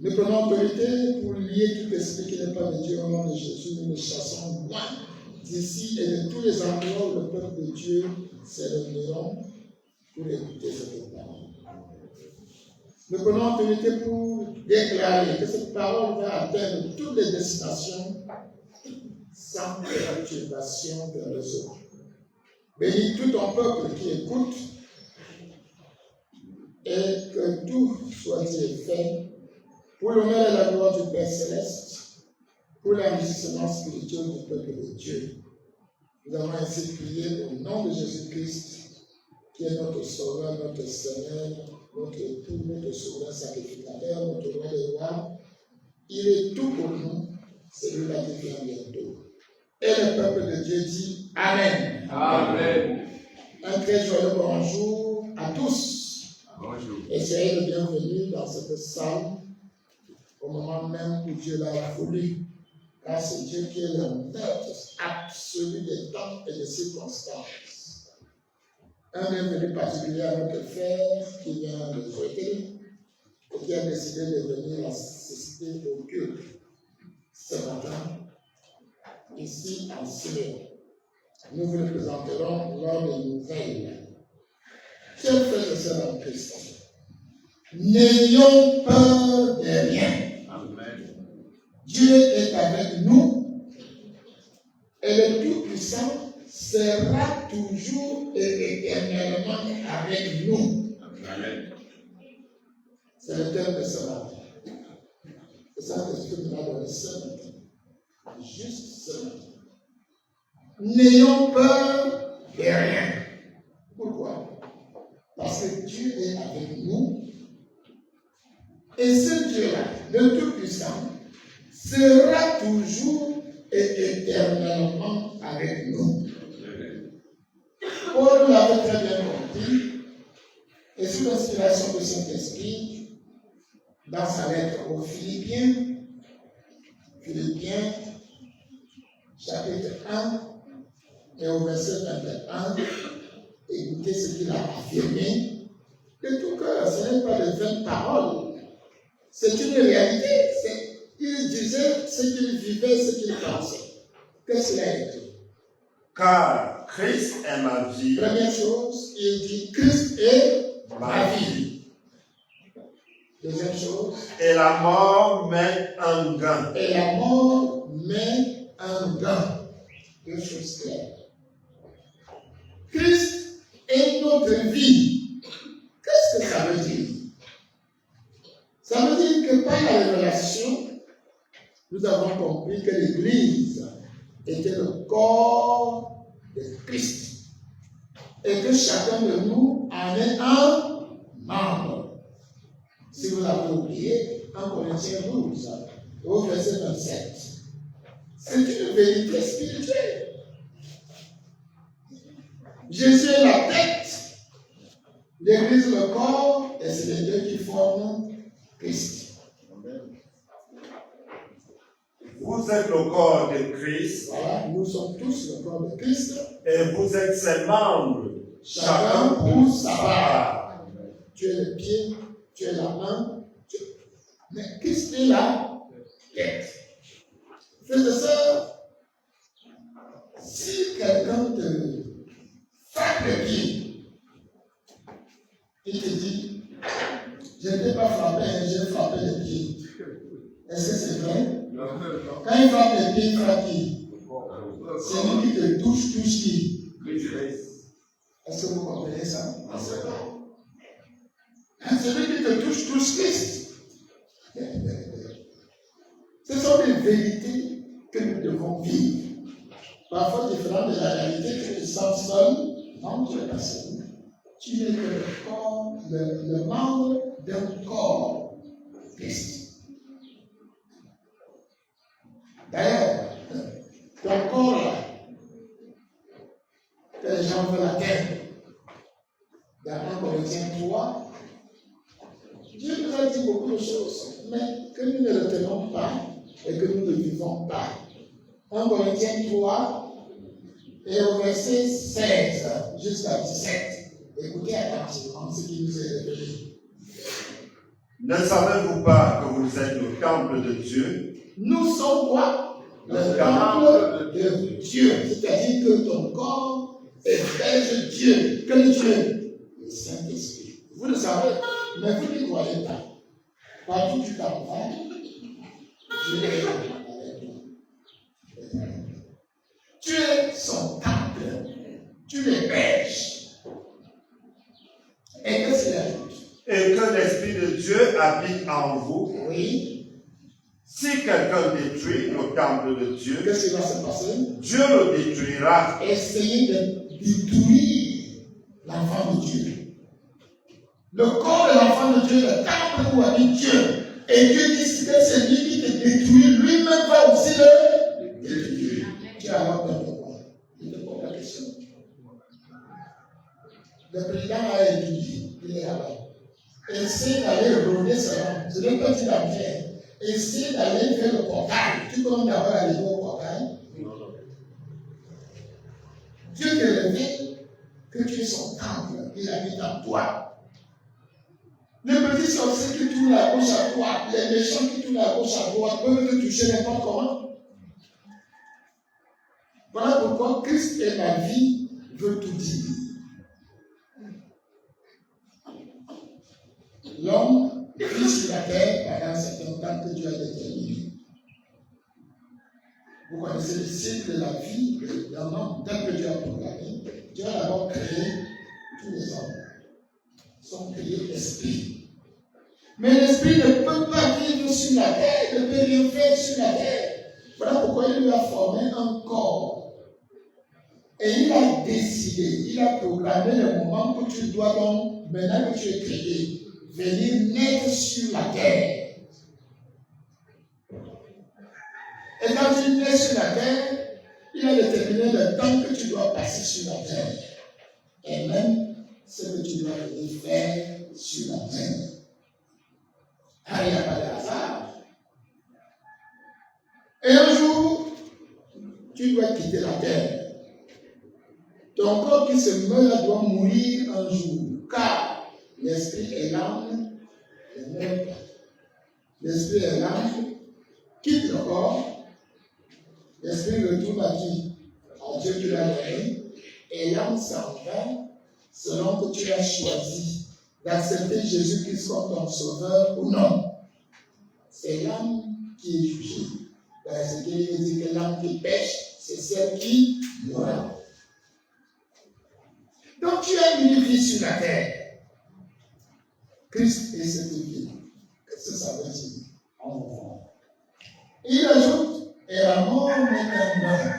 Nous prenons autorité pour lier tout esprit qui n'est pas de Dieu au nom de Jésus. Nous nous chassons loin d'ici et de tous les endroits où le peuple de Dieu se réuniront pour écouter cette parole. Nous prenons autorité pour déclarer que cette parole va atteindre toutes les destinations sans perturbation vers les autres. Bénis tout ton peuple qui écoute et que tout soit fait pour l'honneur et la gloire du Père Céleste, pour l'enrichissement spirituel du peuple de Dieu. Nous avons ainsi prié au nom de Jésus-Christ, qui est notre Sauveur, notre Seigneur, notre époux, notre Sauveur sacrificateur, notre roi des rois. Il est tout pour nous, celui-là qui vient bientôt. Et le peuple de Dieu dit Amen. Amen. Un très joyeux bonjour à tous. Bonjour. Et soyez le bienvenu dans cette salle au moment même où Dieu l'a voulu. Car c'est Dieu qui est le maître absolu des temps et des circonstances. Un bienvenu particulier à notre frère qui vient de souhaiter et qui a décidé de venir assister au culte ce matin, ici en Syrie. Nous vous le présenterons lors des nouvelles. Chers frères et sœurs en Christ, n'ayons peur de rien. Amen. Dieu est avec nous et le Tout-Puissant sera toujours et éternellement avec nous. Amen. C'est le thème de ce matin. Et ça, c'est ce que nous avons donné ce matin. Juste ce matin. N'ayons peur de rien. Pourquoi? Parce que Dieu est avec nous. Et ce Dieu-là, le Tout-Puissant, sera toujours et éternellement avec nous. Paul l'avait très bien compris, et sous l'inspiration de Saint-Esprit, dans sa lettre aux Philippiens, chapitre 1, et au verset 21, qu'il a affirmé de tout cœur. Ce n'est pas de vaines paroles. C'est une réalité. Il disait ce qu'il vivait, ce qu'il pensait. Qu'est-ce qu'il a écrit? Car Christ est ma vie. Première chose, il dit Christ est ma vie. Deuxième chose. Et la mort m'est un gain. Et la mort m'est un gain. Deux choses claires. Christ est notre vie. Qu'est-ce que ça veut dire? Ça veut dire que par la révélation, nous avons compris que l'Église était le corps de Christ. Et que chacun de nous en est un membre. Si vous l'avez oublié, 1 Corinthiens 12, au verset 27. C'est une vérité spirituelle. Jésus est la tête, l'Église le corps, et c'est les deux qui forment Christ. Vous êtes le corps de Christ. Voilà, nous sommes tous le corps de Christ. Et vous êtes ses membres. Chacun pour sa part. Tu es le pied, tu es la main, mais Christ est la tête. Frères et sœurs, si quelqu'un te frappe le pied, il te dit, je ne t'ai pas frappé, j'ai frappé le pied. Est-ce que c'est vrai? Quand il frappe le pied, il frappe qui? C'est lui qui te touche qui? Est-ce que vous comprenez ça? C'est pas. Celui qui te touche Christ. Ce sont des vérités que nous devons vivre. Parfois différentes de la réalité que tu sens seul. Non, tu n'es pas seul. Tu es le corps, le membre d'un corps Christ. D'ailleurs, ton corps là, que les gens veulent atteindre, dans 1 Corinthiens 3, Dieu nous a dit beaucoup de choses, mais que nous ne retenons pas et que nous ne vivons pas. 1 Corinthiens 3 et au verset 16 jusqu'à 17. Écoutez attentivement ce qui nous est révélé. Ne savez-vous pas que vous êtes le temple de Dieu? Nous sommes quoi? Le temple de Dieu. C'est-à-dire que ton corps héberge Dieu. Quel Dieu? Le Saint-Esprit. Vous le savez, mais vous n'y croyez pas. Partout où tu t'en vas, Dieu est avec toi. Tu es son temple. Tu l'héberges. Et que c'est la route? Et que l'Esprit de Dieu habite en vous. Oui. Si quelqu'un détruit le temple de Dieu, Qu'est-ce qui va se passer? Dieu le détruira. Essayez de détruire l'enfant de Dieu. Le corps de l'enfant de Dieu, le temple où habite Dieu. Et Dieu dit que c'est lui qui te détruit, lui-même va aussi le détruire. Dieu a alors peur de quoi? Il te pose la question. Le président a étudié, il est là-bas. Essaye d'aller rôder cela. Ce n'est pas dit la pierre. Essaye d'aller vers le portail. Tu commences d'abord à aller au portail. Dieu te révèle que tu es son temple. Il habite en toi. Les petits sorciers qui tournent à gauche à droite, les méchants qui tournent à gauche à droite peuvent te toucher n'importe comment. Voilà pourquoi Christ est ma vie veut tout dire. L'homme vit sur la terre pendant un certain temps que Dieu a déterminé. Vous connaissez le cycle de la vie d'un homme tel que Dieu a programmé. Dieu a d'abord créé tous les hommes. Ils sont créés d'esprit. Mais l'esprit ne peut pas vivre sur la terre, ne peut rien faire sur la terre. Voilà pourquoi il lui a formé un corps. Et il a décidé, il a programmé le moment où tu dois donc, maintenant que tu es créé, venir naître sur la terre. Et quand tu nais sur la terre, il a déterminé le temps que tu dois passer sur la terre. Et même ce que tu dois venir faire sur la terre. Ah, il n'y a pas de hasard. Et un jour, tu dois quitter la terre. Ton corps qui se meurt doit mourir un jour. est l'âme, et ne meurt pas. L'esprit est l'âme, quitte le corps, l'esprit retourne à qui? À Dieu qui l'a donné, et l'âme s'en va selon que tu as choisi d'accepter Jésus-Christ comme ton sauveur ou non. C'est l'âme qui est jugée. Parce qu'il dit que l'âme qui pêche, c'est celle qui meurt. Donc tu as une vie sur la terre. Christ est cette vie. Qu'est-ce que ça veut dire? En mouvement. Il ajoute, et la mort n'est qu'un mort.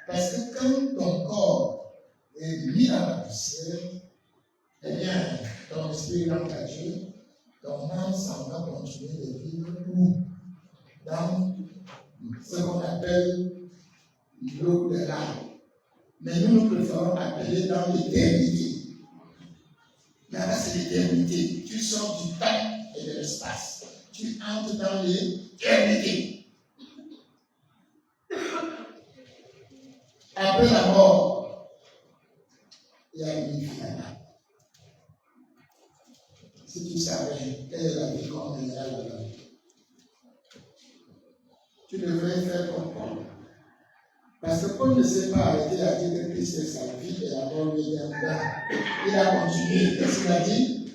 Parce que quand ton corps est mis dans la poussière, eh bien, ton esprit rentre à Dieu, ton âme s'en va continuer de vivre où? Dans ce qu'on appelle l'eau de l'âme. Mais nous préférons appeler dans l'éternité. Là-bas, c'est l'éternité. Tu sors du temps et de l'espace. Tu entres dans l'éternité. Après la mort, il y a une vie là-bas. Si tu savais quelle est la vie qu'on est là-bas, tu devrais faire comprendre. Parce que Paul ne s'est pas arrêté à dire que Christ est sa vie et la mort lui est un bien. Il a continué. Qu'est-ce qu'il a dit?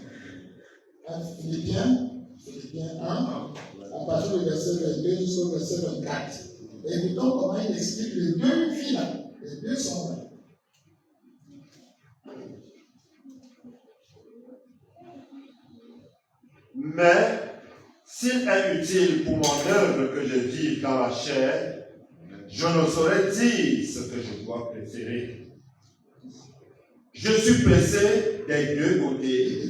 Philippiens 1, à partir du verset 22 jusqu'au verset 24. Et écoutons comment il explique les deux vies là. Les deux sont là. Mais s'il est utile pour mon œuvre que je vive dans la chair, je ne saurais dire ce que je dois préférer. Je suis pressé des deux côtés.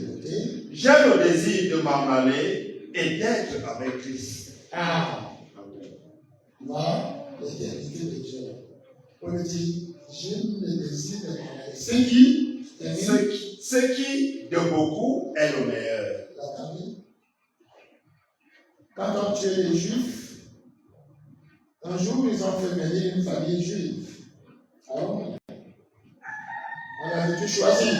J'ai le désir de m'en aller et d'être avec Christ. Ah, voilà l'éternité de Dieu. On dit, j'ai le désir de m'en aller. Ce qui, de beaucoup, est le meilleur. Quand on tuait les Juifs, un jour ils ont fait venir une famille juive. Alors, on a dit, tu choisis,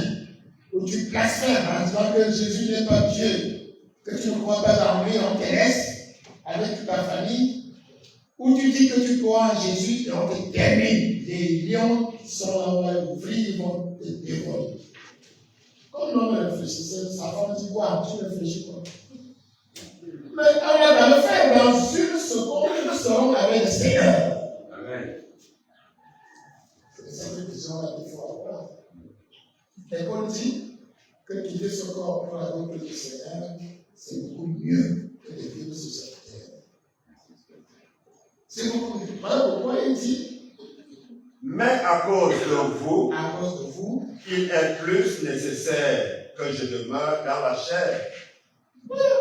ou tu blasphèmes en disant que Jésus n'est pas Dieu, que tu ne crois pas dans lui, on te laisse avec ta famille, ou tu dis que tu crois en Jésus et on te termine. Les lions qui sont là, on va ouvrir, ils vont te dévorer. Comme l'homme réfléchissait, sa femme dit, quoi, tu réfléchis quoi? Mais on va le faire dans une seconde, nous serons avec le Seigneur. Amen. C'est cette vision-là qu'il faut avoir. Et Paul dit que quitter ce corps pour la route du Seigneur, c'est beaucoup mieux que de vivre sur cette terre. C'est beaucoup mieux. Voilà pourquoi il dit, mais à cause de vous, il est plus nécessaire que je demeure dans la chair. Voilà.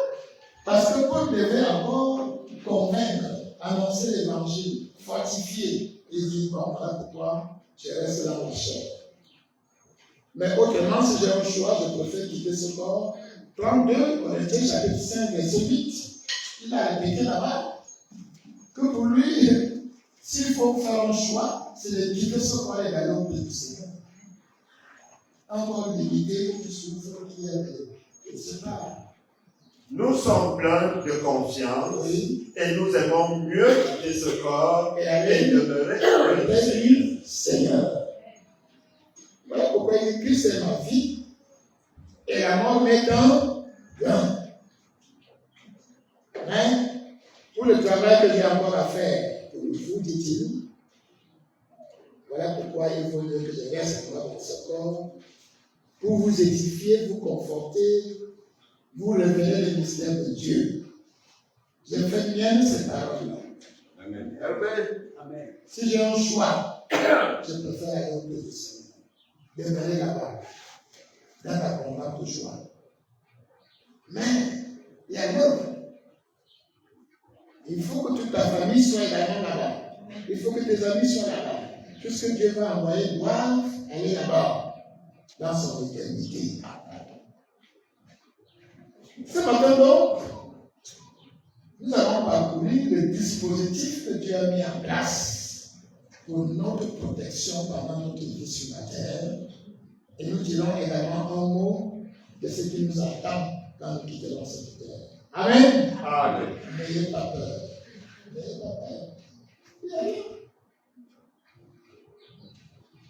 Parce que Paul devait encore convaincre, annoncer l'évangile, fortifier, et dire, bon, voilà pourquoi je reste dans la chair. Mais autrement, si j'ai un choix, je préfère quitter ce corps. 32, Corinthiens chapitre 5, verset 8, il a répété là-bas que pour lui, s'il faut faire un choix, c'est de quitter ce corps et d'aller au pays du Seigneur. Encore limité, qui souffre, qui est, je ne sais pas. Nous sommes pleins de confiance et nous aimons mieux quitter ce corps et demeurer avec le Seigneur. Voilà pourquoi il dit Christ est ma vie et la mort m'est un gain. Mais pour le travail que j'ai encore à faire pour vous, dit-il, voilà pourquoi il faut que je reste encore dans ce corps pour vous édifier, vous conforter, vous révéler les mystères de Dieu. Je fais mienne ces paroles-là. Amen. Amen. Si j'ai un choix, je préfère aller au pays du Seigneur. Demeurer là-bas, dans ta combat de choix. Mais il y a l'autre. Il faut que toute ta famille soit également là-bas. Il faut que tes amis soient là-bas. Tout ce que Dieu va envoyer doit aller là-bas, dans son éternité. Ce matin donc, nous allons parcourir le dispositif que Dieu a mis en place pour notre protection pendant notre vie sur la terre. Et nous dirons également un mot de ce qui nous attend quand nous quitterons cette terre. Amen. Amen. N'ayez pas peur. N'ayez pas peur. Il y a rien.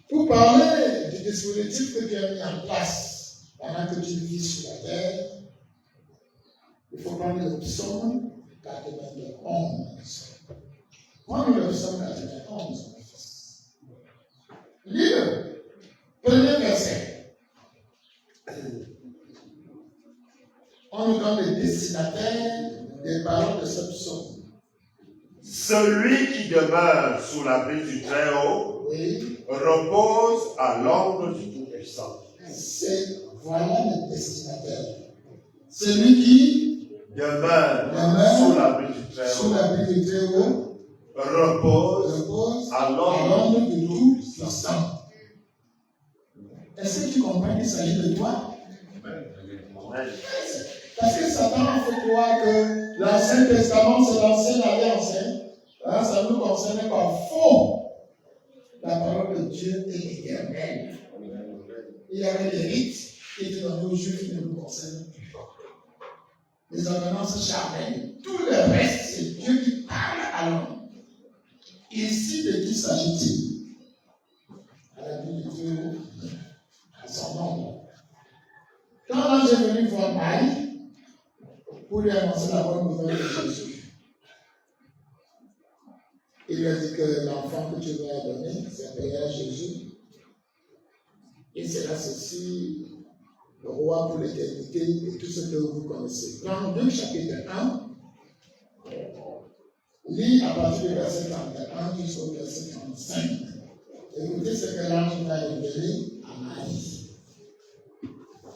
Pour parler du dispositif que Dieu a mis en place pendant que tu vis sur la terre, il faut prendre le psaume 91. Prends le psaume 91, mon fils. Lis-le. Premier verset. On nous donne le destinataire des paroles de ce psaume. Celui qui demeure sous l'abri du Très-Haut Oui. repose à l'ombre du Tout-Puissant. Voilà le destinataire. Celui qui Demeure sous l'abri du sous Très-Haut l'abri du Très-Haut repose à à l'ombre l'ombre du Tout-Puissant. Est-ce que tu comprends qu'il s'agit de toi? Amen. Parce que Satan a fait croire que l'Ancien Testament, c'est l'Ancienne Alliance. Ça ne nous concerne pas. Faux! La parole de Dieu est éternelle. Il y avait des rites qui étaient dans nos Juifs qui ne nous concernent plus. Les ordonnances charnelles. Tout le reste, c'est Dieu qui parle à l'homme. Ici, de qui s'agit-il? À la vie de Dieu, à son nom. Quand l'ange est venu voir Marie pour lui annoncer la bonne nouvelle de Jésus, il lui a dit que l'enfant que tu vas donner s'appellera Jésus. Et sera ceci, le roi pour l'éternité et tout ce que vous connaissez. Dans 2 chapitre 1, lis à partir du verset 31 jusqu'au verset 35. Écoutez ce que l'ange va révéler à Marie.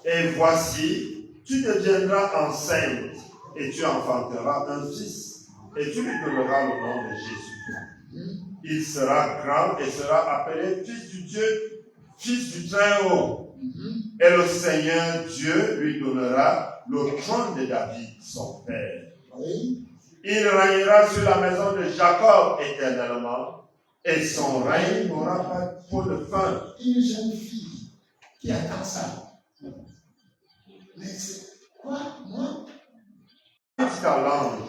Et voici, tu deviendras enceinte et tu enfanteras un fils et tu lui donneras le nom de Jésus. Il sera grand et sera appelé fils du Dieu, fils du Très-Haut. Et le Seigneur Dieu lui donnera le trône de David, son père. Oui. Il régnera sur la maison de Jacob éternellement et son règne n'aura pas de fin. Une jeune fille qui attend ça. Mais c'est quoi, moi? Dit à l'ange,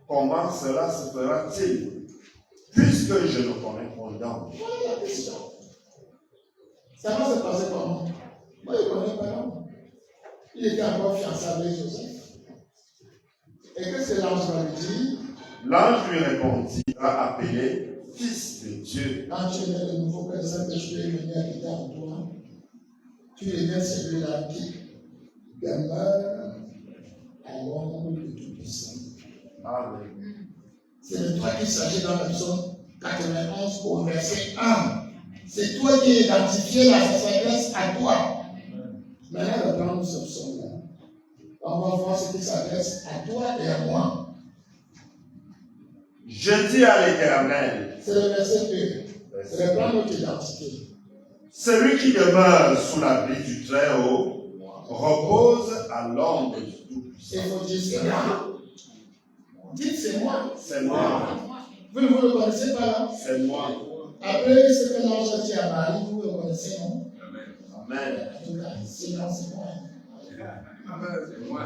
comment cela se fera-t-il, puisque je ne connais point d'ange? Voilà la question. Ça va se passer comment? Moi, je ne connais pas l'homme. Il était encore fiancé avec Joseph. Et qu'est-ce que l'ange va lui dire? L'ange lui répondit, à appeler fils de Dieu. Quand tu es né de nouveau, que le Saint-Esprit est venu habiter en toi, tu deviens celui-là qui demeure à l'ombre du Tout-Puissant. Amen. C'est de toi qu'il s'agit dans le psaume 91 au verset 1. C'est toi qui identifies la sacerdoce à toi. Maintenant, reprends ce psaume-là. On va voir ce qui s'adresse à toi et à moi. Je dis à l'Éternel, C'est le verset 2. Reprends notre identité. celui qui demeure sous l'abri du Très-Haut repose à l'ombre du Tout-Puissant. Il faut dire c'est moi. Dites c'est moi. C'est moi, Vous ne vous le connaissez pas là? c'est moi. Après ce que l'ange a dit à Marie, vous le connaissez, non? Amen. En tout cas, sinon c'est moi. C'est moi.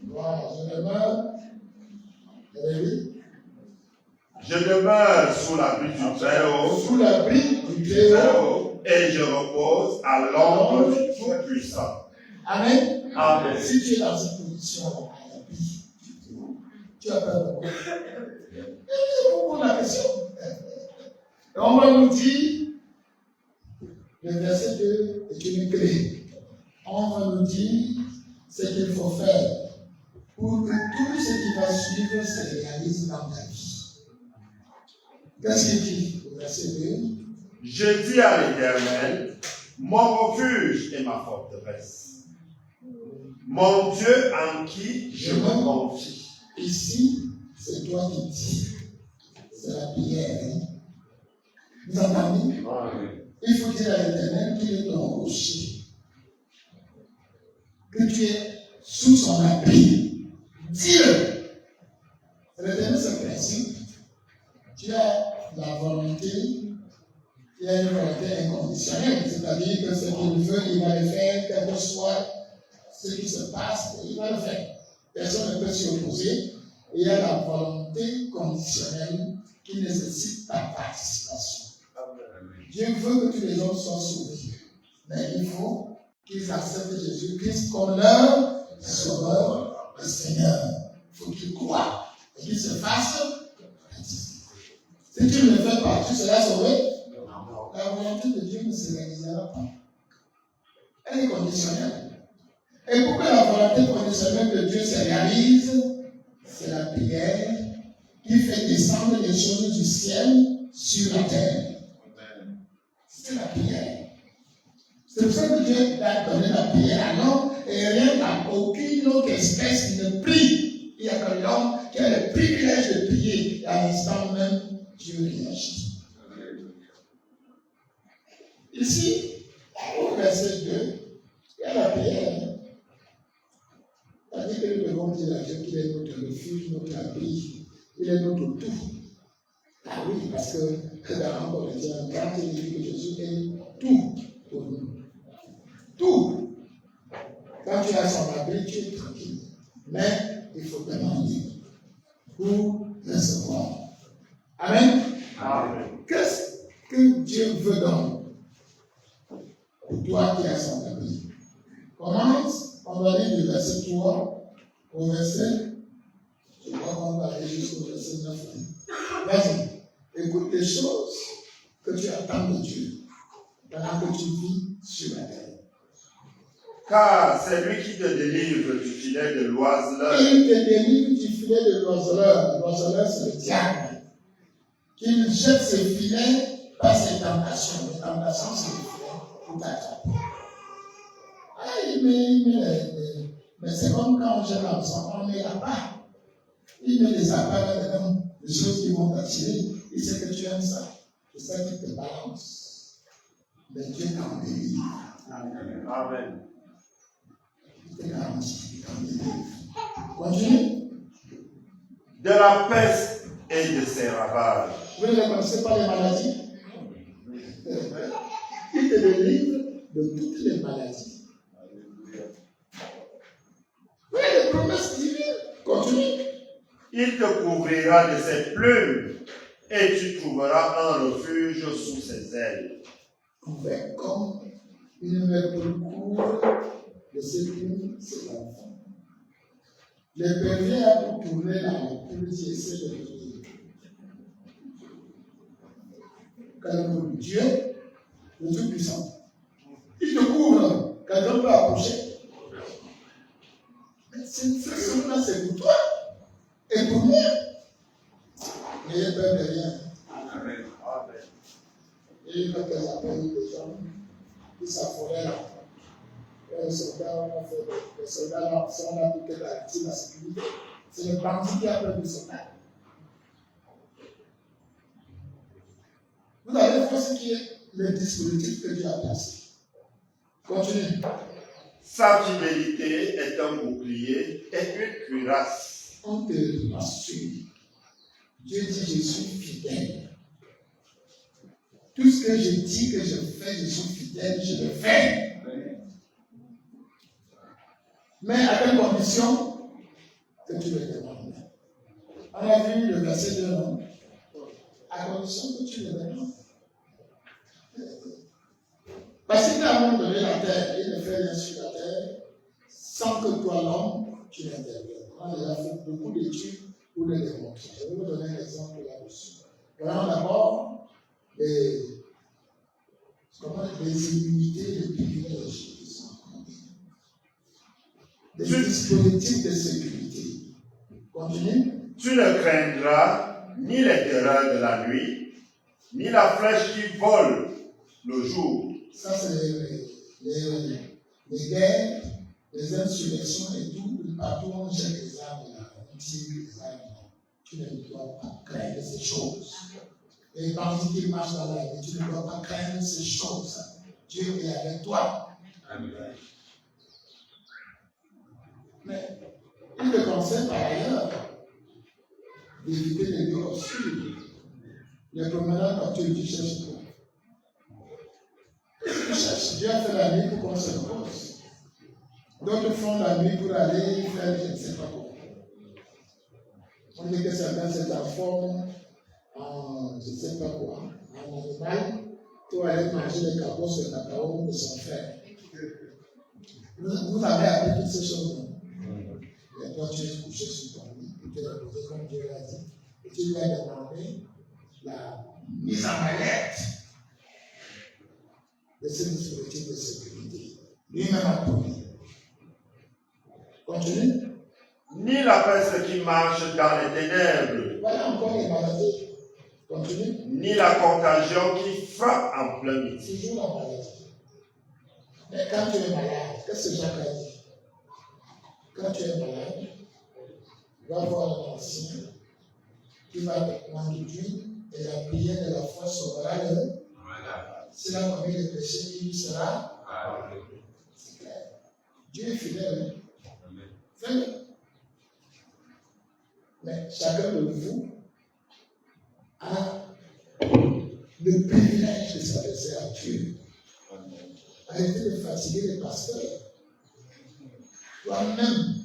Voilà, je demeure. Oui. Je demeure sous l'abri du Très-Haut Sous l'abri du Très-Haut. et je repose à l'ombre du Tout-Puissant. Amen. Amen. Si tu es dans cette position à l'abri, tu as peur de quoi? Je vous pose la question. Et on va nous dire, le verset 2 est une clé. On va nous dire ce qu'il faut faire pour que tout ce qui va suivre se réalise dans ta vie. Qu'est-ce qu'il dit au verset 2? Je dis à l'Éternel, mon refuge et ma forteresse, mon Dieu en qui je me confie. Ici, c'est toi qui dis. C'est la prière. Hein? Vous entendez? Il faut dire à l'Éternel qu'il est ton rocher. Que tu es sous son abri. Dis-le. L'Éternel, c'est le principe. Tu as la volonté, il y a une volonté inconditionnelle, c'est-à-dire que ce qu'il veut, il va le faire, quel que soit ce qui se passe, il va le faire. Personne ne peut s'y opposer. Et il y a la volonté conditionnelle qui nécessite ta participation. Dieu veut que tous les hommes soient sauvés. Mais il faut qu'ils acceptent Jésus-Christ comme leur sauveur et Seigneur. Il faut qu'ils croient et qu'ils se fassent baptiser. Si tu ne le fais pas, tu seras sauvé. La volonté de Dieu ne se réalisera pas. Elle est conditionnelle. Et pour que la volonté conditionnelle de Dieu se réalise, c'est la prière qui fait descendre les choses du ciel sur la terre. C'est la prière. C'est pour ça que Dieu a donné la prière à l'homme et rien à aucune autre espèce ne prie. Il n'y a que l'homme qui a le privilège de prier et à l'instant même, Dieu réagit. Ici, au verset 2, il y a la prière. C'est-à-dire que nous devons dire à Dieu qu'il est notre refuge, notre abri, il est notre tout. Ah oui, parce que dans 1 Corinthiens 4, il dit que Jésus est tout pour nous. Tout. Quand tu as son abri, tu es tranquille. Mais il faut demander pour recevoir. Amen. Amen. Qu'est-ce que Dieu veut donc pour toi qui as son abri? Commence, on va lire du verset 3 au verset, je crois qu'on va aller jusqu'au verset 9. Vas-y, écoute les choses que tu attends de Dieu pendant que tu vis sur la terre. Car c'est lui qui te délivre du filet de l'oiseleur. Il te délivre du filet de l'oiseleur. L'oiseleur, c'est le diable. Qui jette ses filets par ses tentations. Les tentations, c'est le filet pour t'attraper. Mais c'est comme quand on jette l'ensemble, on met la part. Il met les appâts là-dedans, les choses qui vont t'attirer. Il sait que tu aimes ça. C'est ça qui te balance. Mais Dieu t'en délivre. Amen. Continue. De la peste et de ses ravages. Vous ne connaissez pas les maladies? Il te délivre de toutes les maladies. Oui, les promesses divines. Continue. Il te couvrira de ses plumes et tu trouveras un refuge sous ses ailes. Couvert comme une mère couvre de ses plumes, ses enfants. Les pervers pour tourner dans les poules qui essaient de venir. Quand Dieu, le Tout-Puissant, il te couvre. Quelqu'un peut approcher. Mais cette façon-là, c'est pour toi. Et pour moi. N'ayez peur de rien. Amen. Et il va qu'ils appellent des gens qui s'afforaient là. Les soldats, les soldats là, sont là pour que la sécurité. C'est le bandit qui appelle les soldats. Vous allez voir ce qui est le dispositif que Dieu a placé. Continue. Sa fidélité est un bouclier et une cuirasse. On te rassure. Dieu dit, je suis fidèle. Tout ce que je dis que je fais, je suis fidèle, je le fais. Mais à quelle condition que tu le demandes? On a vu le verset 2, non? À condition que tu le demandes. Parce qu'à un moment donné, la terre, il ne fait rien sur la terre sans que toi, l'homme, tu l'interviennes. On a déjà fait beaucoup d'études pour le démontrer. Je vais vous donner un exemple là-dessus. Voyons d'abord les immunités, les privilèges qui sont accordés. Des dispositifs de sécurité. Continue. Tu ne craindras ni les terreurs de la nuit, ni la flèche qui vole le jour. Ça, c'est les guerres, les insurrections et tout. Partout où on jette les armes là, on tire les armes là. Tu ne dois pas craindre ces choses. Et quand il marche dans la vie, tu ne dois pas craindre ces choses. Dieu est avec toi. Amen. Mais il te conseille par ailleurs d'éviter les lieux obscurs. Les promenades nocturnes, tu cherches quoi? Tu cherches. Dieu a fait la nuit pour qu'on se repose. D'autres font la nuit pour aller faire je ne sais pas quoi. On dit que certains se transforment en je ne sais pas quoi, en animal, pour aller manger les cabosses de cacao de son frère. Vous avez appris toutes ces choses, non? Et toi, tu es couché sur ton lit, tu t'es reposé comme Dieu l'a dit, et tu lui as demandé la mise en alerte de ce dispositif de sécurité. Lui-même a promis. Continue. Ni la peste qui marche dans les ténèbres, Voilà encore les maladies. Continue. ni la contagion qui frappe en plein midi. Toujours la maladie. Mais quand tu es malade, qu'est-ce que Jacques a dit? Quand tu es malade, va voir un ancien qui va te prendre d'huile et la prière de la foi sauvera le. S'il a commis le péché, il sera. C'est clair. Dieu est fidèle. Fais-le. Mais chacun de vous a le privilège de s'adresser à Dieu. Arrêtez de fatiguer les pasteurs. Toi-même,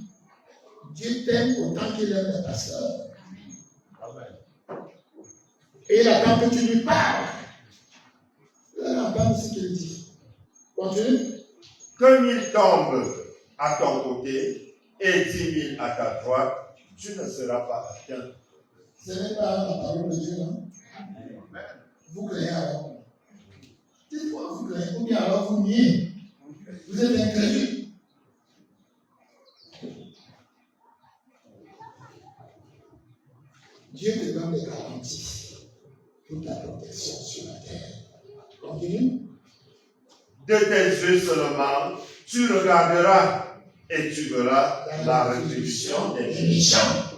Dieu t'aime autant qu'il aime les pasteurs. Et il attend que tu lui parles. Il entend ce qu'il dit. Continue. Que 1000 tombent à ton côté et 10 000 à ta droite, tu ne seras pas atteint. Ce n'est pas la parole de Dieu, non? Vous créez alors. Dites-moi, vous créez, ou bien alors vous niez. Vous êtes incrédule. Dieu te donne des garanties pour ta protection sur la terre. Continue. De tes yeux seulement, tu regarderas et tu verras la rétribution des méchants.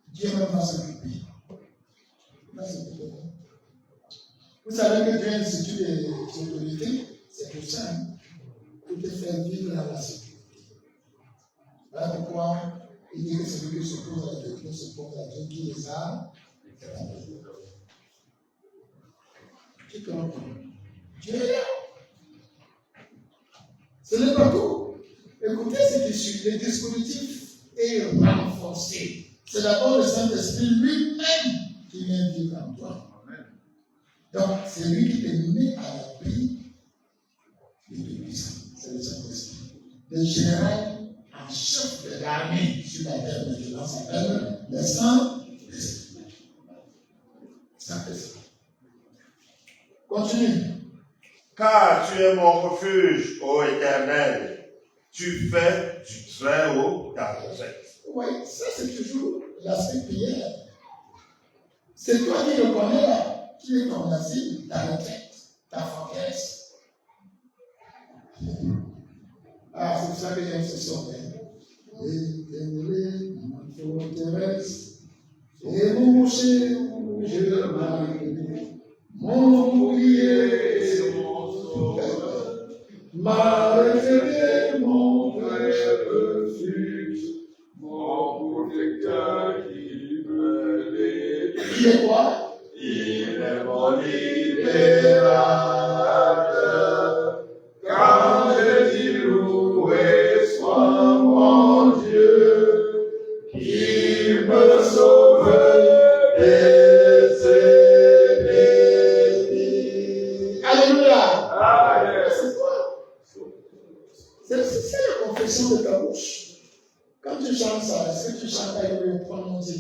Dieu même va s'occuper. Vous savez que Dieu institue des autorités, c'est pour ça, pour te faire vivre dans la sécurité. Voilà pourquoi il dit que celui qui s'oppose à Dieu s'oppose à Dieu qui les a établis. Tu comprends? Dieu est là. Ce n'est pas tout. Écoutez ce qui suit. Le dispositif est renforcé. C'est d'abord le Saint-Esprit lui-même qui vient vivre en toi. Donc, c'est lui qui te met à l'abri du puissant. C'est le Saint-Esprit. Le général en chef de l'armée sur la terre maintenant s'appelle le Saint-Esprit. Saint-Esprit. Continue. Car tu es mon refuge, ô Éternel. Tu fais du très haut ta retraite. Oui, ça c'est toujours l'aspect prière. C'est toi qui reconnais là, qui est ton asile, ta retraite, ta forteresse. Ah, c'est pour ça que j'aime ce son. Éternel, ma forteresse, et mon rocher où je m'arrête, mon bouclier et mon sauveur, ma retraite, mon vrai refuge, mon protecteur qui me libère. Il est quoi? Il est mon libérateur. Quand je dis loué soit mon Dieu, qui me sauve des ennemis. Alléluia. Amen. C'est quoi? C'est la confession de ta bouche. Quand tu chantes ça, est-ce que tu chantes avec le prononcé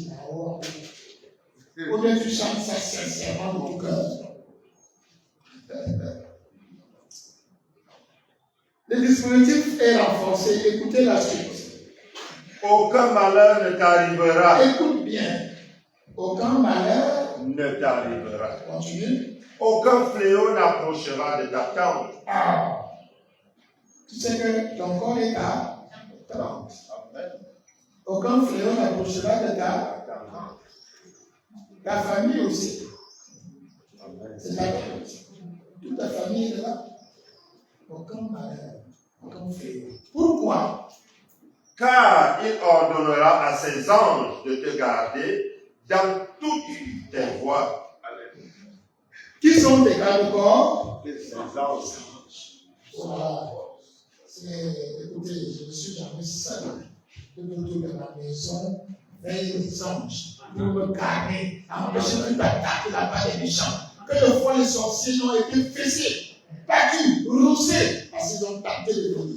ou bien tu chantes ça sincèrement de ton cœur? Le dispositif est renforcé. Écoutez la suite. Aucun malheur ne t'arrivera. Écoute bien. Aucun malheur Ne t'arrivera. Continue. Aucun fléau n'approchera de ta tente. Ah. Tu sais que ton corps est à 30. Aucun fléau n'approchera de ta tente. Ta famille aussi. C'est ta tente. Toute ta famille est là. Aucun malheur, aucun fléau. Pourquoi? Car il ordonnera à ses anges de te garder dans toutes tes voies. Qui sont tes gardes-corps? Ses anges. Voilà. Écoutez, seul, tout autour de ma maison, veille les anges pour me garder, empêcher toute attaque de la part des méchants. Que le fois les sorciers n'ont été fessés, battus, roussés, parce qu'ils ont tenté de venir.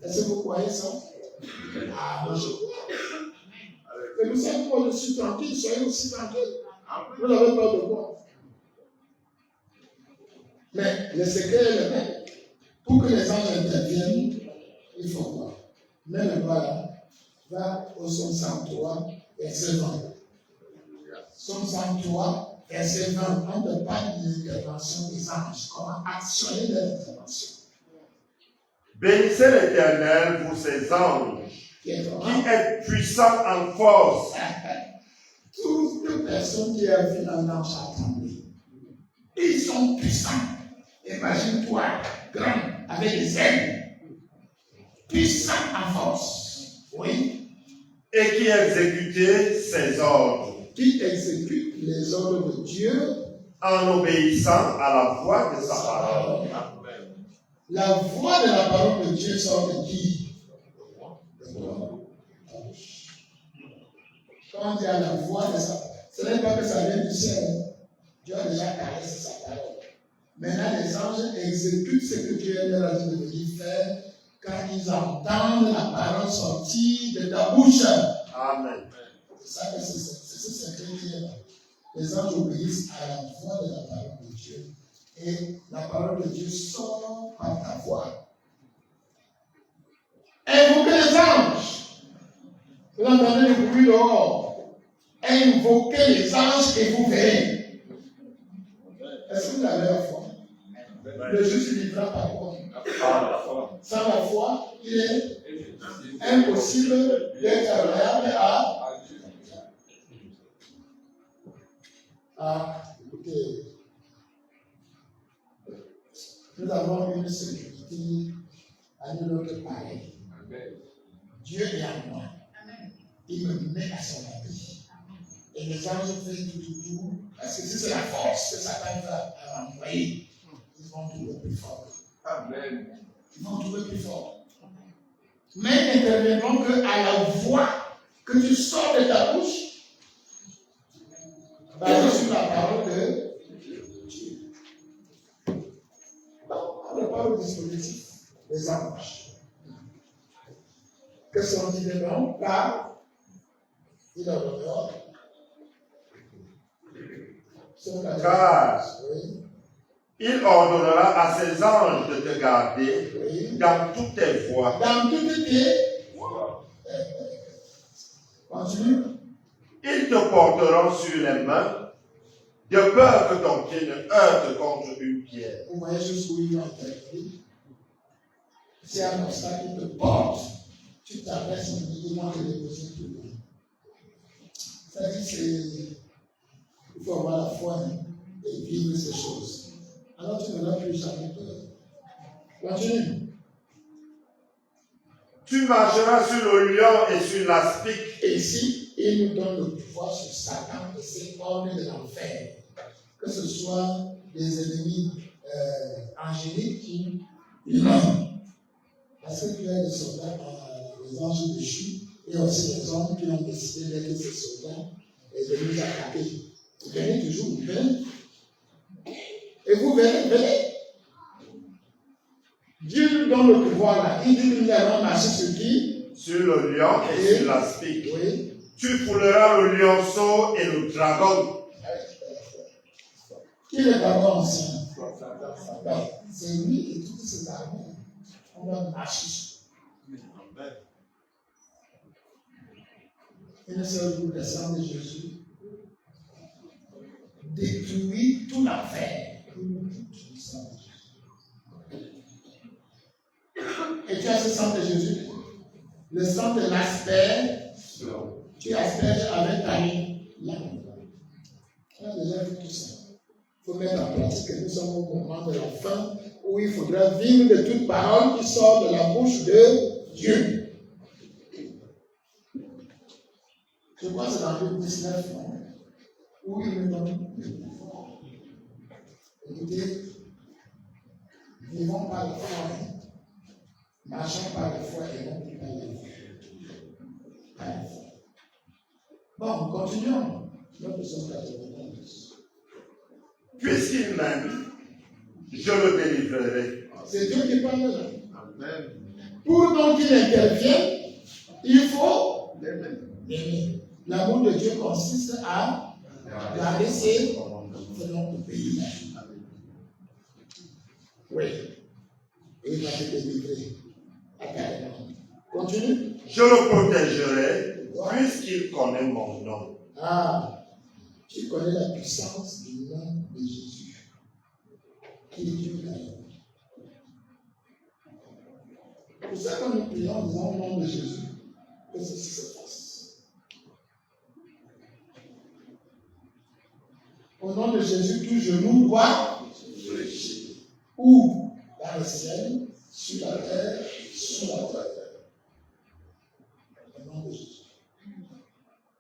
Est-ce que vous croyez ça? Ah, moi je crois. Et vous savez pourquoi je suis tranquille, soyez aussi tranquille. Vous n'avez pas de quoi. Mais le secret est le même. Pour que les anges interviennent, il faut quoi? Même le là, va au Somme 103, verset 20. Somme 103, verset 20. On ne parle de l'intervention des anges. Comment actionner l'intervention? Bénissez l'Éternel pour ses anges, qui est puissant en force. Toute personne qui a vu un ange attendrir, ils sont puissants. Imagine-toi, grand, avec des ailes, puissant en force. Oui. Et qui exécutait ses ordres. Qui exécute les ordres de Dieu en obéissant à la voix de sa parole. La voix de la parole de Dieu sort de qui? Quand on dit à la voix de sa parole, ce n'est pas que ça vient du ciel. Dieu a déjà caressé sa parole. Maintenant, les anges exécutent ce que Dieu leur a dit de venir faire quand ils entendent la parole sortir de ta bouche. Amen. C'est ça que c'est ce secret qui est là. Les anges obéissent à la voix de la parole de Dieu. Et la parole de Dieu sort par ta voix. Invoquez les anges. Vous entendez le bruit dehors. Invoquez les anges et vous verrez. Est-ce que vous avez la foi? Le juste se livrera par quoi? Sans la foi, il est impossible d'être agréable à écoutez. Nous avons une sécurité à nulle autre pareille. Dieu est à moi. Il me met à son abri. Et les anges font tout. Parce que si c'est la force que Satan va envoyer, ils vont trouver plus fort. Amen. Ils vont trouver plus fort. Mais n'interviendront qu'à la voix que tu sors de ta bouche, basée sur la parole de Dieu. On n'a pas le dispositif des anges. Que sont-ils dedans? Car il a l'honneur. Car il ordonnera à ses anges de te garder dans toutes tes voies. Dans toutes tes voies. Continue. Ils te porteront sur les mains, de peur que ton pied ne heurte contre une pierre. Vous voyez jusqu'où il va intervenir. C'est un obstacle qui te porte. Tu t'adresses immédiatement te déposer tout le monde. Ça dit, il faut avoir la foi et vivre ces choses. Alors tu n'auras plus jamais peur. Continue. Tu marcheras sur le lion et sur l'aspic. Et ici, il nous donne le pouvoir sur Satan et ses ordres de l'enfer. Que ce soit des ennemis angéliques ou humains. Parce que tu as des soldats, des anges déchus, et aussi des hommes qui ont décidé d'être ces soldats et de nous attaquer. Vous venez toujours, vous venez. Et vous venez. Dieu nous donne le pouvoir là. Il dit que nous allons marcher sur qui? Sur le lion et sur l'aspic. Oui. Tu fouleras le lionceau et le dragon. Qui est le dragon ancien? C'est lui et toutes ses armées. On va marcher sur. Une seule goutte de sang de Jésus détruit tout l'enfer. Et tu as ce sang de Jésus. Le sang de l'asperge, tu asperges avec ta langue. On a déjà vu tout ça. Il faut mettre en pratique que nous sommes au moment de la fin où il faudra vivre de toute parole qui sort de la bouche de Dieu. Je crois que c'est dans le 19 où il nous donne le pouvoir. Écoutez, vivons par la foi, Marchons par la foi et non plus par la foi. Par la foi. Bon, continuons. Notre psaume 91. Puisqu'il m'aime, je le délivrerai. C'est Dieu qui parle là. Amen. Pour donc qu'il intervienne, il faut Amen. l'aimer. L'amour de Dieu consiste à garder ses selon le pays. Oui. Et il va te délivrer. Carrément. Continue. Je le protégerai puisqu'il connaît mon nom. Ah, tu connais la puissance du nom de Jésus. Qui est Dieu d'ailleurs. Pour ça, quand nous prions en disant au nom de Jésus, que ceci se passe. Au nom de Jésus, tout genou doit fléchir. Où? Dans le ciel, sur la terre, sous la terre. Au nom de Jésus.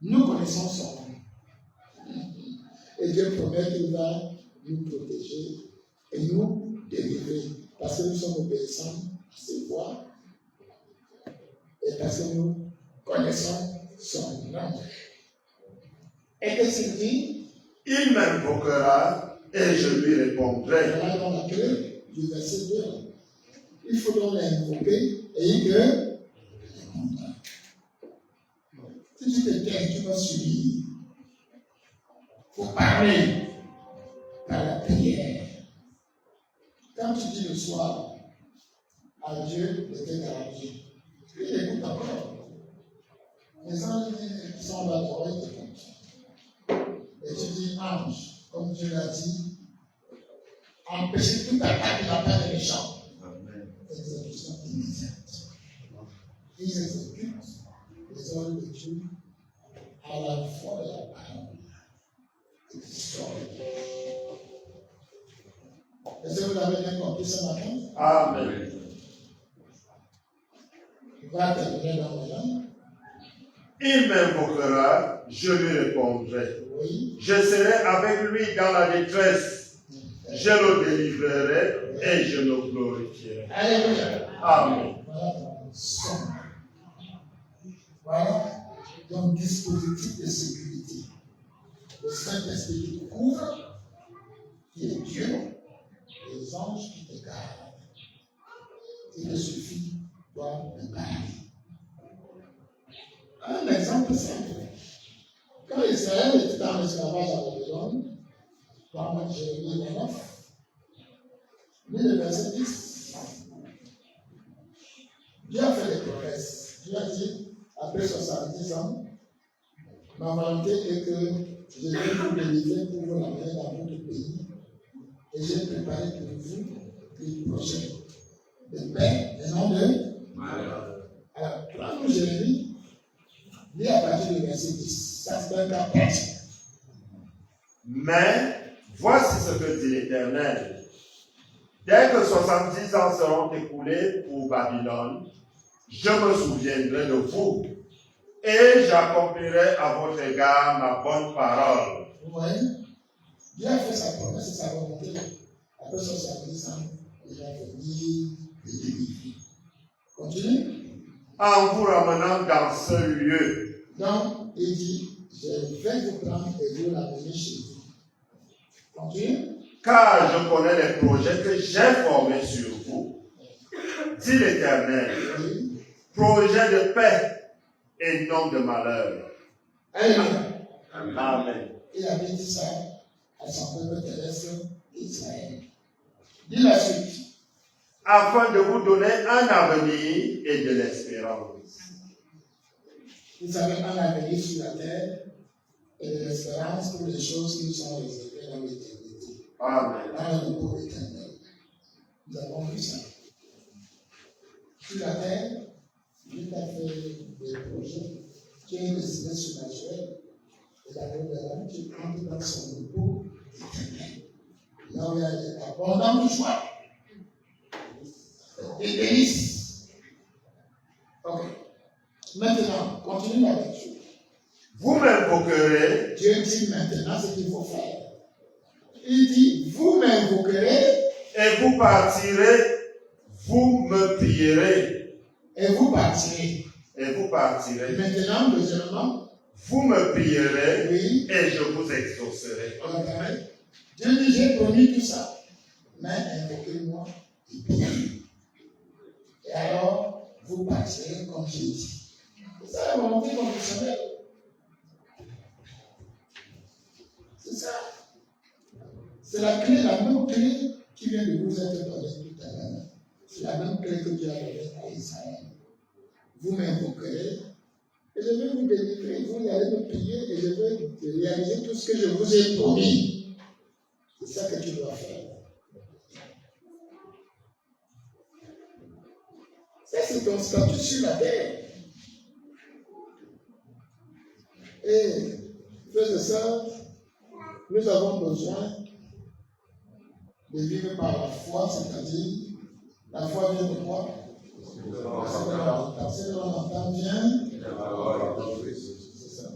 Nous connaissons son nom. Et Dieu promet qu'il va nous protéger et nous délivrer. Parce que nous sommes obéissants à ses voies. Et parce que nous connaissons son nom. Et qu'est-ce qu'il dit? Il m'invoquera et je lui répondrai. Voilà dans la clé du verset 2. Il faut donc l'invoquer et il te répondra. Si tu te tais, tu vas subir. Il faut parler par la prière. Quand tu dis le soir à Dieu de te garantir, il écoute encore. Les anges qui sont là, ils t'écoutent. Et tu dis, ange, comme Dieu l'a dit, empêchez toute attaque de la part des méchants. Exécution immédiate. Ils exécutent les ordres de Dieu à la fois de la parole. Est-ce que vous l'avez bien compris ce matin? Amen. Il va terminer dans le temps. Il m'invoquera, je lui répondrai. Oui. Je serai avec lui dans la détresse. Je le délivrerai et je le glorifierai. Alléluia. Amen. Voilà ton son. Voilà ton dispositif de sécurité. Le Saint-Esprit qui te couvre, qui est Dieu, les anges qui te gardent. Il te suffit, toi, de garder. Un exemple simple. Quand Israël était en esclavage à Babylone, dans Jérémie 29, mais le verset 10, Dieu a fait des promesses. Dieu a dit, après 70 ans, ma volonté est que je vais vous délivrer pour vous l'amener dans votre pays. Et j'ai préparé pour vous une prochaine de paix et non de malheur. Alors, prends-nous Jérémie, lis à partir du verset 10. Ça, c'est un cas pratique. Mais voici ce que dit l'Éternel. Dès que 70 ans seront écoulés pour Babylone, je me souviendrai de vous et j'accomplirai à votre égard ma bonne parole. Vous voyez? Dieu a fait sa promesse et sa volonté. Après 70 ans, il va venir le délivrer. Continue. En vous ramenant dans ce lieu. Donc, il dit, je vais vous prendre et vous l'amener chez vous. Continue. Car je connais les projets que j'ai formés sur vous, dit l'Éternel. Oui. Projet de paix et non de malheur. Alléluia. Amen. Il avait dit ça à son peuple terrestre Israël. Dis la suite. Afin de vous donner un avenir et de l'espérance. Vous avez un avenir sur la terre et de l'espérance pour les choses qui nous sont réservées dans l'éternité. Amen. Dans le repos éternel. Nous avons vu ça. Sur la terre, Dieu a fait des projets qui ont une destinée surnaturelle. Et d'ailleurs, là, tu entres dans son repos éternel. Là où il y a abondant de joie. Des délices. Ok. Maintenant, continue la lecture. Vous m'invoquerez. Dieu dit maintenant ce qu'il faut faire. Il dit, vous m'invoquerez. Et vous partirez, vous me prierez. Et vous partirez. Et vous partirez. Maintenant, deuxièmement, Vous me prierez oui, et je vous exaucerai. on entendait. Dieu dit, j'ai promis tout ça. Mais invoquez-moi et priez. Et alors, vous partirez comme j'ai dit. C'est ça la volonté conditionnelle. C'est ça. C'est la clé, la même clé qui vient de vous être donnée tout à l'heure. C'est la même clé que Dieu a donnée à Israël. Vous m'invoquerez et je vais vous délivrer. Vous allez me prier et je vais réaliser tout ce que je vous ai promis. C'est ça que tu dois faire. Ça, c'est ton statut sur la terre. Et, frères et sœurs, nous avons besoin de vivre par la foi, c'est-à-dire, la foi vient de quoi? Parce que l'on entend bien. C'est ça.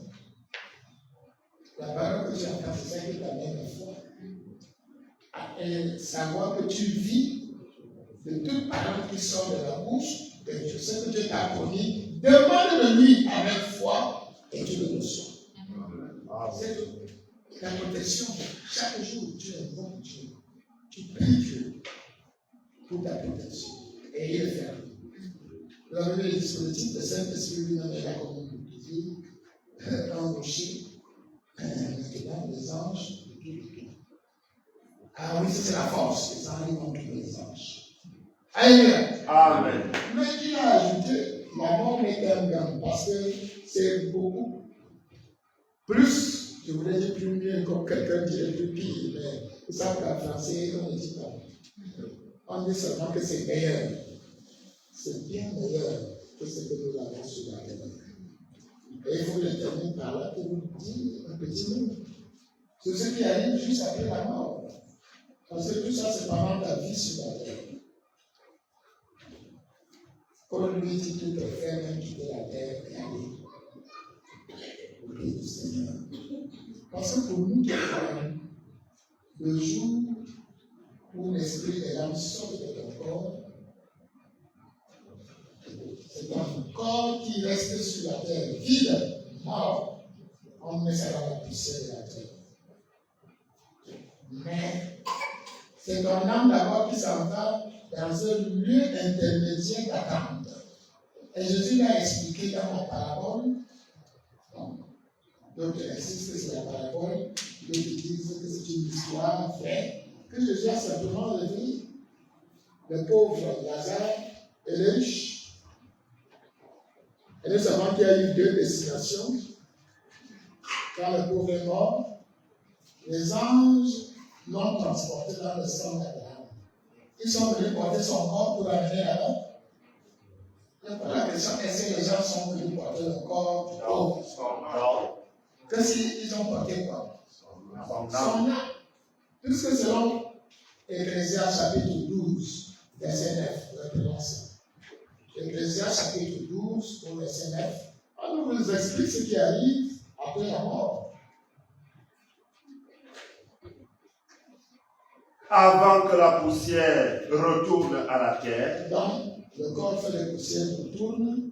La parole que tu entends, c'est ça qui t'amène la foi. Et savoir que tu vis de toute parole qui sort de la bouche de Dieu. Ce que Dieu t'a promis, demande-le-lui avec foi et tu le reçois. C'est tout. Ta protection, chaque jour, tu invoques Dieu. Tu pries Dieu pour ta protection. Et il le fait. Vous avez vu le dispositif de Saint-Esprit lui-même est là comme on peut dire, un rocher, maintenant les anges, et tout. Ah oui, c'est la force, les anges vont tuer les anges. Alléluia. Amen. Mais il a ajouté, la norme est un gamme, parce que c'est beaucoup plus, je voulais dire plus mieux, comme quelqu'un dirait plus pire, mais vous savez qu'en français, on ne dit pas. On dit seulement que c'est meilleur. C'est bien meilleur que ce que nous avons sur la terre. Et il faut que je termine par là pour vous dire un petit mot. C'est ce qui arrive juste après la mort. Parce que tout ça, c'est pendant ta vie sur la terre. Comme lui dit, tout est fait, même quitter la terre et aller au pied du Seigneur. Parce que pour nous qui croyons, le jour où l'esprit et l'âme sortent de ton corps, c'est un corps qui reste sur la terre, vide, mort. On met ça dans la poussière de la terre. Mais c'est ton âme d'abord qui s'en va dans un lieu intermédiaire d'attente. Et Jésus l'a expliqué dans la parabole. Donc, il insiste que c'est la parabole. D'autres disent que c'est une histoire vraie. Que Jésus a simplement réveillé le pauvre Lazare et le riche. Et nous savons qu'il y a eu deux destinations. Quand le pauvre est mort, les anges l'ont transporté dans le sang d'Abraham. Ils sont venus porter son corps pour l'amener là-bas. La question est-ce que les gens sont venus porter le corps pauvre? Que s'ils ont porté quoi? Son âme. Puisque selon Ecclésiaste chapitre 12, verset 9, reprenons ça. Ecclésiaste chapitre 12, au verset 9, on nous explique ce qui arrive après la mort. Avant que la poussière retourne à la terre. Donc, le corps fait de poussière retourne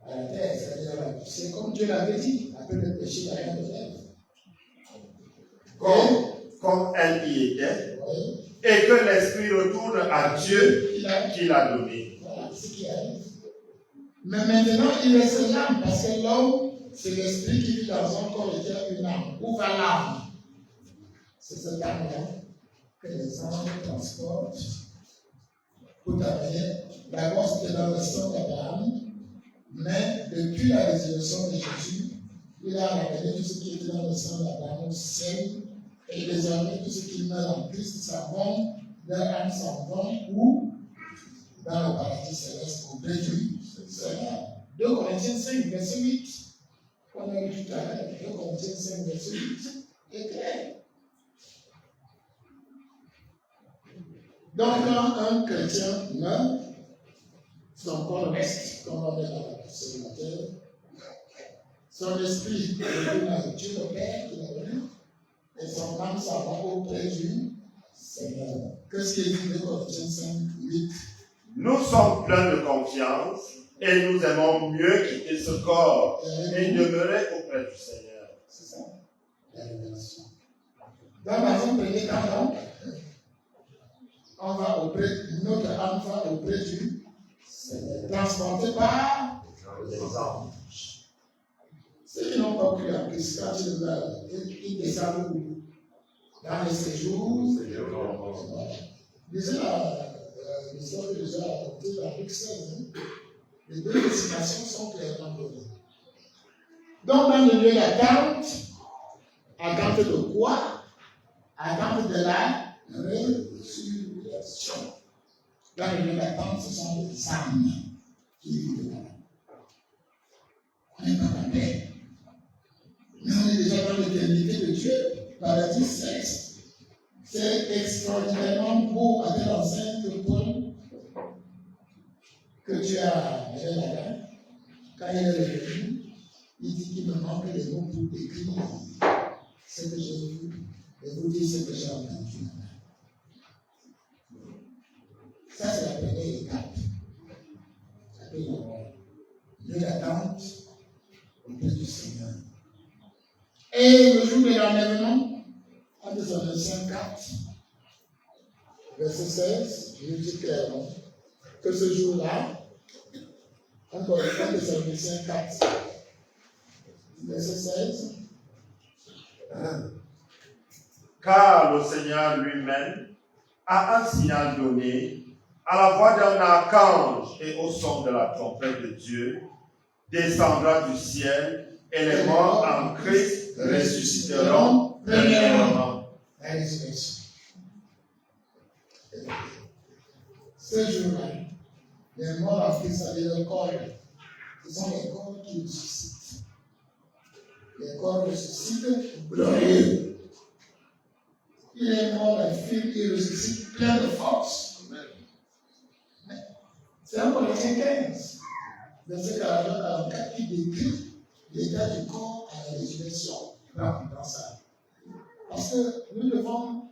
à la terre, c'est-à-dire à la poussière, comme Dieu l'avait dit, après le péché d'Adam et d'Ève. Comme elle y était, Oui. et que l'esprit retourne à Dieu qui l'a donné. Voilà ce qui arrive. Mais maintenant, il reste l'âme, parce que l'homme, c'est l'esprit qui vit dans un corps et qui a une âme. Où va l'âme? C'est cette âme-là que les anges transportent pour t'amener. D'abord, c'était dans le sang d'Abraham, mais depuis la résurrection de Jésus, il a ramené tout ce qui était dans le sang d'Abraham au ciel, et désormais, tout ce qui meurt en Christ s'en vont, leur âme s'en vont, ou dans le paradis céleste, au gré du Seigneur. 2 Corinthiens 5, verset 8. On a lu tout à l'heure, 2 Corinthiens 5, verset 8. est clair. Donc, quand un chrétien meurt, son corps reste, comme on est dans la personne de la terre. Son esprit retourne à Dieu le Père qui l'a donné, et son âme s'en va auprès du Seigneur. Qu'est-ce qu'il dit de Corinthiens 5, 8? Nous sommes pleins de confiance Et nous aimons mieux quitter ce corps et demeurer auprès du Seigneur. C'est ça, la révélation. Dans un premier temps, donc, on va notre âme va auprès du Seigneur, transporté par les anges. Ceux qui n'ont pas cru en Christ, quand ils descendent où? Dans les séjours. Lisez l'histoire que Jésus a racontée dans Luc 16. Les deux destinations sont clairement données. Donc, dans le lieu d'attente, attente de quoi? Attente de la résurrection. Dans le lieu d'attente, ce sont les âmes qui vivent là. On n'est pas en paix. Mais on est déjà dans l'éternité de Dieu, paradis céleste. C'est extraordinairement beau à tel enseigne que Paul, que Dieu a fait là-bas. Quand il est revenu, il dit qu'il me manque les mots pour décrire ce que j'ai vu et vous dire ce que j'ai entendu. Ça, c'est la première étape. La première lieu d'attente auprès du Seigneur. Et le jour de l'enlèvement, en Thessaloniciens 4, verset 16, il dit clairement que ce jour-là, encore une fois, Thessaloniciens 4, verset 16. Car le Seigneur lui-même a un signal donné à la voix d'un archange et au son de la trompette de Dieu, descendra du ciel et les morts en Christ ressusciteront premièrement. La résurrection. Ce jour-là, les morts en Christ avaient le corps. Ce sont les corps qui ressuscitent. Les corps ressuscitent glorieux. Il est mort d'un film, il ressuscite plein de force. C'est en Colossiens 15, verset 42-44, qui décrit l'état du corps à la résurrection. Dans ça. Parce que nous devons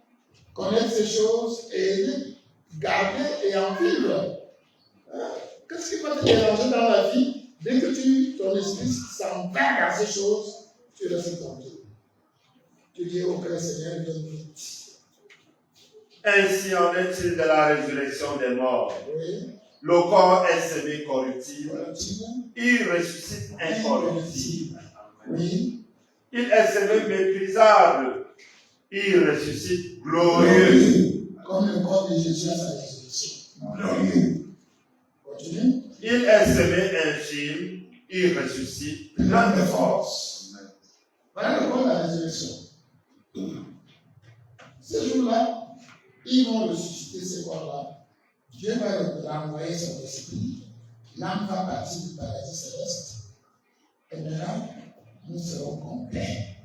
connaître ces choses et garder et en vivre. Qu'est-ce qui va te déranger dans la vie? Dès que ton esprit s'en va dans ces choses, tu restes tranquille. Tu dis au Père Seigneur, viens vite. Ainsi en est-il de la résurrection des morts. Oui. Le corps est semé corruptible, il ressuscite incorruptible. Oui. Il est semé méprisable, il ressuscite glorieux. Comme le corps de Jésus à sa résurrection. Glorieux. Continue. Il est semé infime, il ressuscite plein de force. Voilà le corps de la résurrection. Ce jour-là, ils vont ressusciter ces corps-là. Dieu va renvoyer son esprit. L'âme va partir du paradis céleste. Et maintenant, nous serons complets.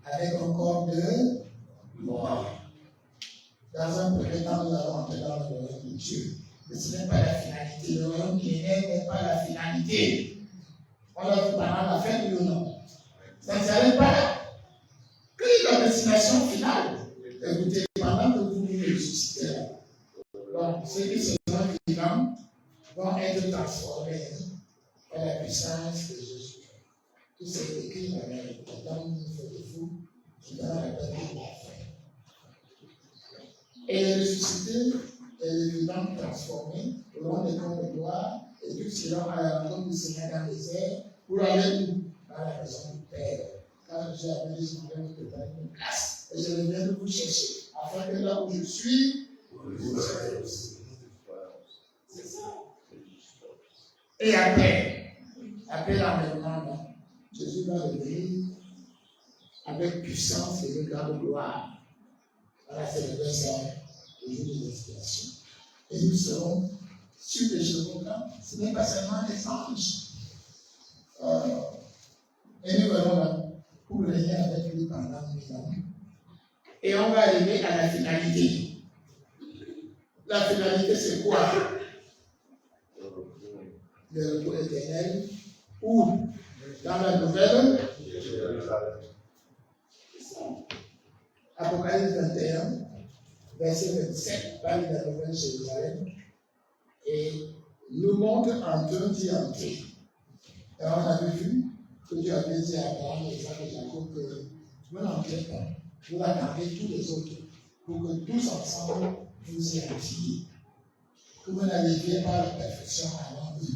Avec un corps de mort. Dans un premier temps, nous allons entrer dans le royaume de Dieu. Mais ce n'est pas la finalité. Le royaume qui n'est pas la finalité. On l'a vu pendant la fin du non. Ça ne s'arrête pas là. Quelle est la destination finale? Écoutez, pendant que vous vous ressuscitez là, donc ceux qui seront vivants vont être transformés par la puissance de Jésus. Tout ce qui est écrit dans la dame de fou qui dans la tête de la fin. Et les ressuscités et les vivants transformés auront des corps de gloire et tous seront à la rencontre du Seigneur dans les airs pour aller où? Dans la maison du Père. Quand j'ai appelé ce matin, vous préparez une place et je reviens de vous chercher afin que là où je suis, vous soyez aussi. C'est ça. Et après l'enlèvement, Jésus va revenir avec puissance et de grande gloire. Voilà, c'est le verset du jour de l'expiation. Et nous serons sur les chevaux blancs. Ce n'est pas seulement les anges. Et nous verrons là pour régner avec lui pendant 1000 ans. Et on va arriver à la finalité. La finalité, c'est quoi? Le repos éternel. Où? Dans la nouvelle Jérusalem. Apocalypse 21, verset 27, parle de la nouvelle Jérusalem. Et nous montre en train d'y entrer. Et on avait vu que Dieu avait dit à Abraham, Isaac et Jacob que vous n'entrez pas, vous attendez tous les autres pour que tous ensemble vous y entriez. Que vous n'arriviez pas à la perfection avant eux.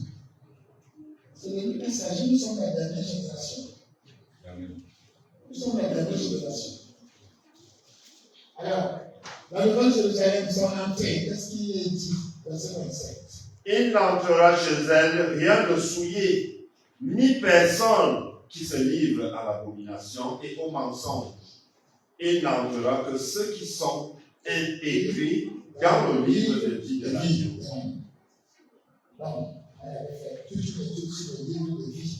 C'est le message, nous sommes la dernière génération. Nous sommes la dernière génération. Alors, dans le Nouvelle Jérusalem, ils sont entrés. Qu'est-ce qui est dit? Verset 27. Il n'entrera chez elle rien de souillé, ni personne qui se livre à l'abomination et au mensonge. Il n'entrera que ceux qui sont écrits dans le livre de vie de la vie. Donc, elle avait fait toute une étude sur le livre de vie.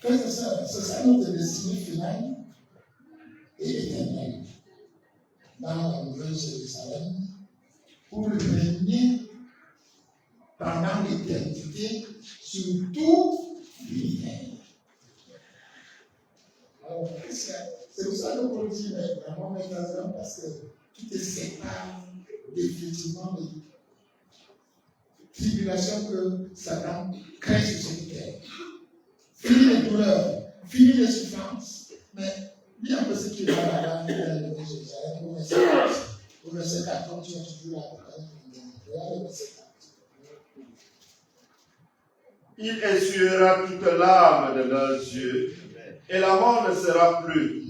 C'est ça notre destinée finale et éternelle. Dans la Nouvelle Jérusalem, pour régner pendant l'éternité sur tout l'univers. Alors, c'est pour ça que Paul dit, mais vraiment, maintenant, parce que tu te sépares définitivement des tribulations que Satan crée sur cette terre. Fini les douleurs, fini les souffrances, mais dis un peu ce qui va là-bas, dans le Jérusalem, au verset 4, comme tu as toujours l'Apocalypse. Regarde le verset 4. Il essuiera toute larme de leurs yeux, et la mort ne sera plus.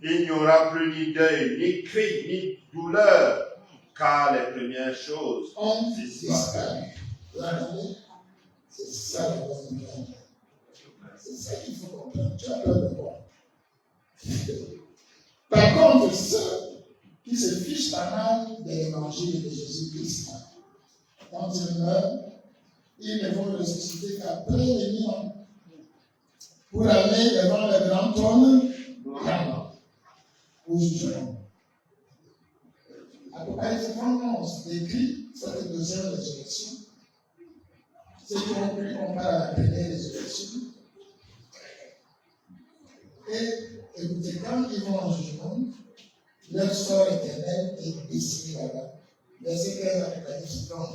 Il n'y aura plus ni deuil, ni cri, ni douleur, car les premières choses ont disparu. Vous entendez? C'est ça la bonne nouvelle. C'est ça qu'il faut comprendre. Tu as peur de quoi? Par contre, ceux qui se fichent pas mal de l'évangile de Jésus-Christ, quand ils meurent, ils ne vont ressusciter qu'après les 1000 ans pour aller devant le grand trône au jugement. Apocalypse 11 décrit cette deuxième résurrection. Ceux qui ont pu comparer à la première résurrection. Et écoutez, quand ils vont en jugement, leur sort éternel est décidé là-bas. Verset 15 Apocalypse 11.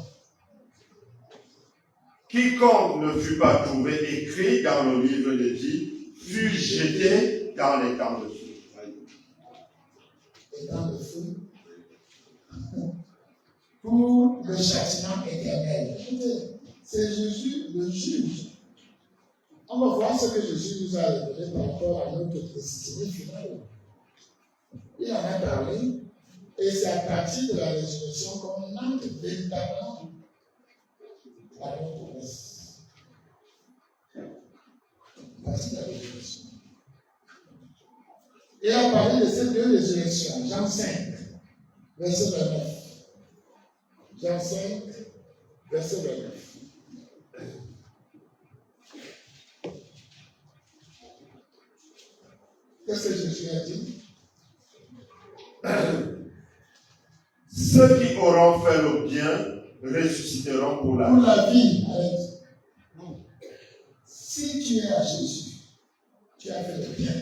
Quiconque ne fut pas trouvé écrit dans le livre de vie fut jeté dans les temps de feu. Les temps de feu pour le châtiment éternel. Écoutez, c'est Jésus le juge. On va voir ce que Jésus nous a révélé par rapport à notre destinée finale. Il en a parlé, et c'est à partir de la résurrection qu'on entre véritablement à notre place. À partir de la résurrection. Il a parlé de ces deux résurrections, Jean 5, verset 29. Jean 5, verset 29. Qu'est-ce que Jésus a dit? Ceux qui auront fait le bien ressusciteront pour la vie. Pour la vie, arrête. Si tu es à Jésus, tu as fait le bien.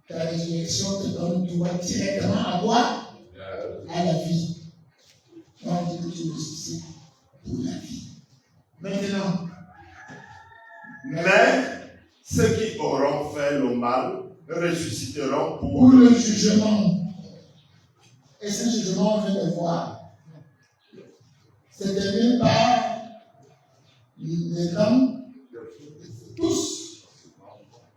Ta résurrection te donne droit directement à quoi? À la vie. On dit que tu ressuscites pour la vie. Maintenant, mais ceux qui auront fait le mal ressusciteront pour le jugement. Et ce jugement, on vient de voir. C'est donné par les hommes, tous.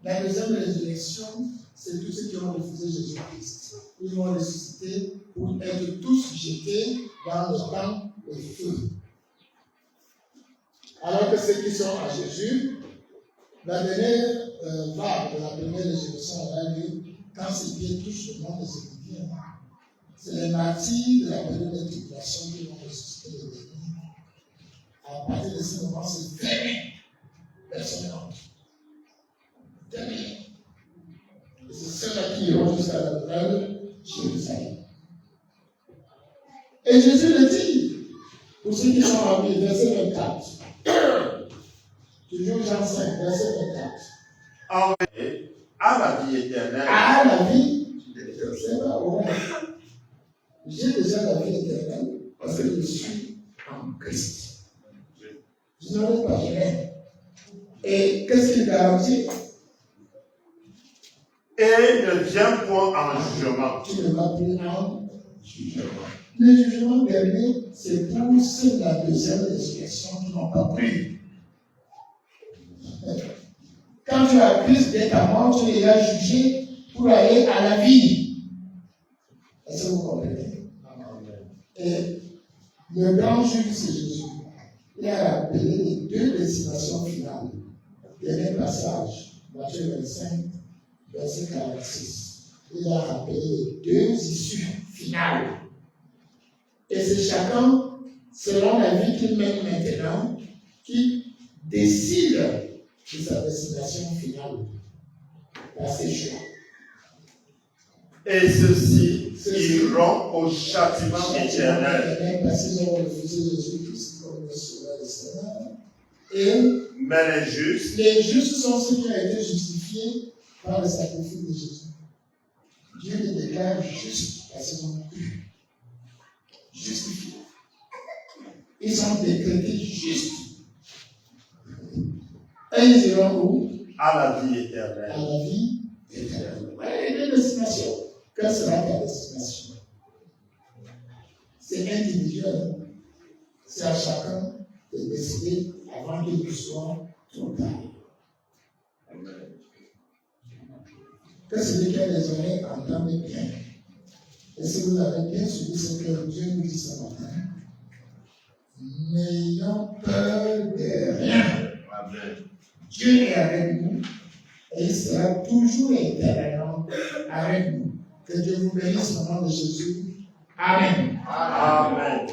La deuxième résurrection, c'est tous ceux qui ont refusé Jésus-Christ. Ils vont ressusciter pour être tous jetés dans le temps de feu. Alors que ceux qui sont à Jésus, la dernière vague de la première résurrection aura lieu quand ses pieds touchent le monde de ses pieds. C'est les martyrs de la période de tribulation qui vont ressusciter les derniers. À partir de ce moment, c'est terminé. Personne n'entre. Terminé. Et c'est ceux-là qui iront jusqu'à la nouvelle Jérusalem. Et Jésus le dit, pour ceux qui sont en lui, verset 24. Toujours Jean 5, verset 24. envoyés à la vie éternelle. À la vie éternelle. C'est pas vrai. J'ai déjà la vie éternelle parce que je suis en Christ. J'ai Vous n'aurez pas rien. Et qu'est-ce qu'il garantit? Et ne viens point en jugement. Tu ne vas plus en jugement. Le jugement dernier, c'est pour ceux de la deuxième résurrection qui n'ont pas cru. Quand tu as Christ dès ta mort, tu es déjà jugé pour aller à la vie. Est-ce que vous comprenez? Et le grand juge, c'est Jésus. Il a rappelé les deux destinations finales. Dernier passage, Matthieu 25, verset 46. Il a rappelé les deux issues finales. Et c'est chacun, selon la vie qu'il mène maintenant, qui décide de sa destination finale par ses choix. Et ceux-ci iront au châtiment éternel. Parce qu'ils ont refusé Jésus-Christ comme le sauveur du Seigneur. Mais les justes sont ceux qui ont été justifiés par le sacrifice de Jésus. Dieu les déclare justes parce qu'ils ont cru. Justifiés. Ils sont décrétés justes. Et ils iront où? À la vie éternelle. À la vie éternelle. Ouais, une destination. Quelle sera ta destination? C'est individuel. C'est à chacun de décider avant qu'il soit trop tard. Que celui qui a les oreilles entende bien. Et si vous avez bien suivi ce que Dieu nous dit ce matin, n'ayons peur de rien. Dieu est avec nous et il sera toujours éternellement avec nous. Que Dieu vous bénisse au nom de Jésus. Amen. Amen.